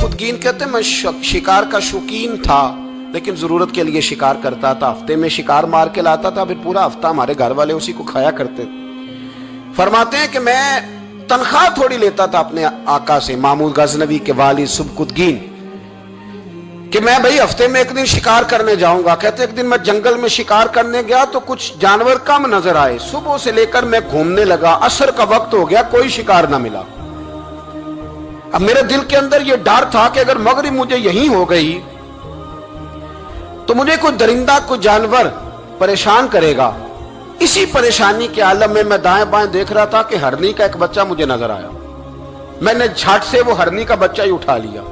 خودگین کہتے ہیں میں شکار کا شوقین تھا، لیکن ضرورت کے لیے شکار کرتا تھا، ہفتے میں شکار مار کے لاتا تھا، پھر پورا ہفتہ ہمارے گھر والے اسی کو کھایا کرتے تھے۔ فرماتے ہیں کہ میں تنخواہ تھوڑی لیتا تھا اپنے آقا سے، محمود غزنوی کے والد سبکتگین، کہ میں بھئی ہفتے میں ایک دن شکار کرنے جاؤں گا۔ کہتے ایک دن میں جنگل میں شکار کرنے گیا تو کچھ جانور کم نظر آئے، صبح سے لے کر میں گھومنے لگا، عصر کا وقت ہو گیا، کوئی شکار نہ ملا۔ اب میرے دل کے اندر یہ ڈر تھا کہ اگر مغرب مجھے یہیں ہو گئی تو مجھے کوئی درندہ کوئی جانور پریشان کرے گا۔ اسی پریشانی کے عالم میں میں دائیں بائیں دیکھ رہا تھا کہ ہرنی کا ایک بچہ مجھے نظر آیا۔ میں نے جھٹ سے وہ ہرنی کا بچہ ہی اٹھا لیا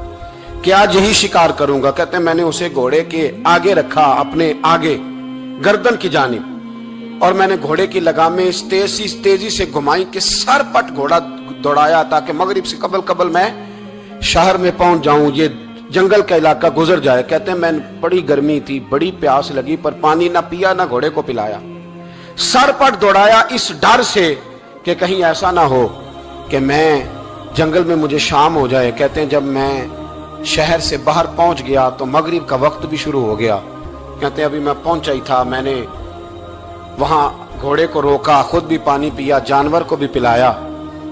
کہ آج یہی شکار کروں گا۔ کہتے ہیں میں نے اسے گھوڑے کے آگے رکھا، اپنے آگے گردن کی جانب، اور میں نے گھوڑے کی لگامیں اس تیزی سے گھمائی کہ سر پٹ گھوڑا دوڑایا تاکہ مغرب سے قبل میں شہر میں پہنچ جاؤں، یہ جنگل کا علاقہ گزر جائے۔ کہتے ہیں میں بڑی گرمی تھی، بڑی پیاس لگی، پر پانی نہ پیا نہ گھوڑے کو پلایا، سر پٹ دوڑایا اس ڈر سے کہ کہیں ایسا نہ ہو کہ میں جنگل میں مجھے شام ہو جائے۔ کہتے ہیں جب میں شہر سے باہر پہنچ گیا تو مغرب کا وقت بھی شروع ہو گیا۔ کہتے ہیں ابھی میں پہنچا ہی تھا، میں نے وہاں گھوڑے کو روکا، خود بھی پانی پیا، جانور کو بھی پلایا۔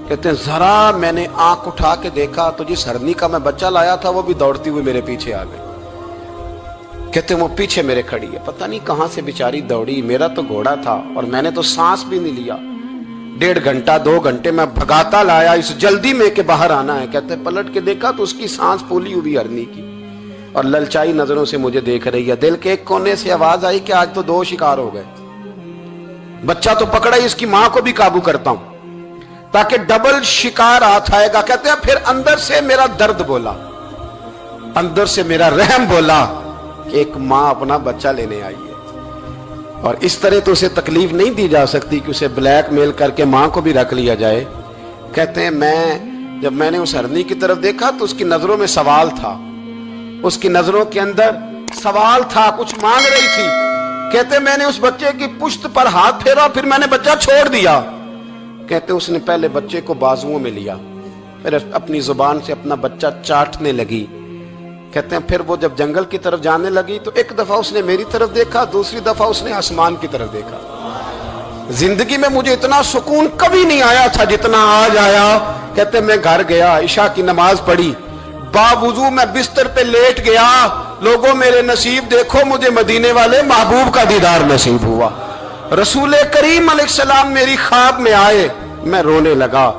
کہتے ہیں ذرا میں نے آنکھ اٹھا کے دیکھا تو جس ہرنی کا میں بچہ لایا تھا وہ بھی دوڑتی ہوئی میرے پیچھے آ گئی۔ کہتے ہیں وہ پیچھے میرے کھڑی ہے، پتہ نہیں کہاں سے بیچاری دوڑی، میرا تو گھوڑا تھا اور میں نے تو سانس بھی نہیں لیا۔ 1.5 گھنٹہ 2 گھنٹے میں بھگاتا لایا اس جلدی میں کہ باہر آنا ہے۔ کہتے ہیں پلٹ کے دیکھا تو اس کی سانس پھولی ہوئی ہرنی کی اور للچائی نظروں سے مجھے دیکھ رہی ہے۔ دل کے ایک کونے سے آواز آئی کہ آج تو 2 شکار ہو گئے۔ بچہ تو پکڑا ہی، اس کی ماں کو بھی قابو کرتا ہوں تاکہ ڈبل شکار ہاتھ آئے گا۔ کہتے ہیں پھر اندر سے میرا درد بولا، اندر سے میرا رحم بولا کہ ایک ماں اپنا بچہ لینے آئی ہے، اور اس طرح تو اسے تکلیف نہیں دی جا سکتی کہ اسے بلیک میل کر کے ماں کو بھی رکھ لیا جائے۔ کہتے ہیں جب میں نے اس ہرنی کی طرف دیکھا تو اس کی نظروں میں سوال تھا، اس کی نظروں کے اندر سوال تھا، کچھ مانگ رہی تھی۔ کہتے ہیں میں نے اس بچے کی پشت پر ہاتھ پھیرا، پھر میں نے بچہ چھوڑ دیا۔ کہتے اس نے پہلے بچے کو بازوؤں میں لیا، پھر اپنی زبان سے اپنا بچہ چاٹنے لگی۔ کہتے ہیں پھر وہ جب جنگل کی طرف جانے لگی تو ایک دفعہ اس نے میری طرف دیکھا، دوسری دفعہ اس نے آسمان کی طرف دیکھا۔ زندگی میں مجھے اتنا سکون کبھی نہیں آیا تھا جتنا آج آیا۔ کہتے میں گھر گیا، عشاء کی نماز پڑھی، باوضو میں بستر پہ لیٹ گیا، لوگوں میرے نصیب دیکھو، مجھے مدینے والے محبوب کا دیدار نصیب ہوا۔ رسول کریم علیہ السلام میری خواب میں آئے، میں رونے لگا،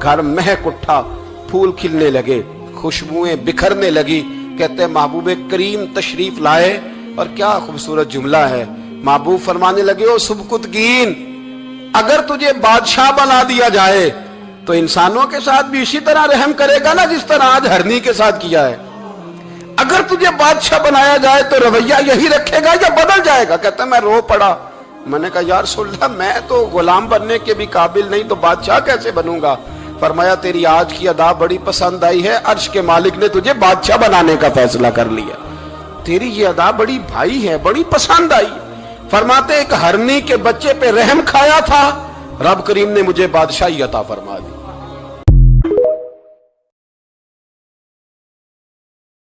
گھر مہک اٹھا، پھول کھلنے لگے، خوشبوئیں بکھرنے لگی۔ کہتے محبوب کریم تشریف لائے، اور کیا خوبصورت جملہ ہے، محبوب فرمانے لگے او سبکتگین، اگر تجھے بادشاہ بنا دیا جائے تو انسانوں کے ساتھ بھی اسی طرح رحم کرے گا نا جس طرح آج ہرنی کے ساتھ کیا ہے۔ اگر تجھے بادشاہ بنایا جائے تو رویہ یہی رکھے گا یا بدل جائے گا؟ کہتا میں رو پڑا، میں نے کہا یا رسول اللہ میں تو غلام بننے کے بھی قابل نہیں، تو بادشاہ کیسے بنوں گا؟ فرمایا تیری آج کی ادا بڑی پسند آئی ہے، عرش کے مالک نے تجھے بادشاہ بنانے کا فیصلہ کر لیا، تیری یہ ادا بڑی بھائی ہے، بڑی پسند آئی۔ فرماتے ایک ہرنی کے بچے پہ رحم کھایا تھا، رب کریم نے مجھے بادشاہی عطا فرما دی۔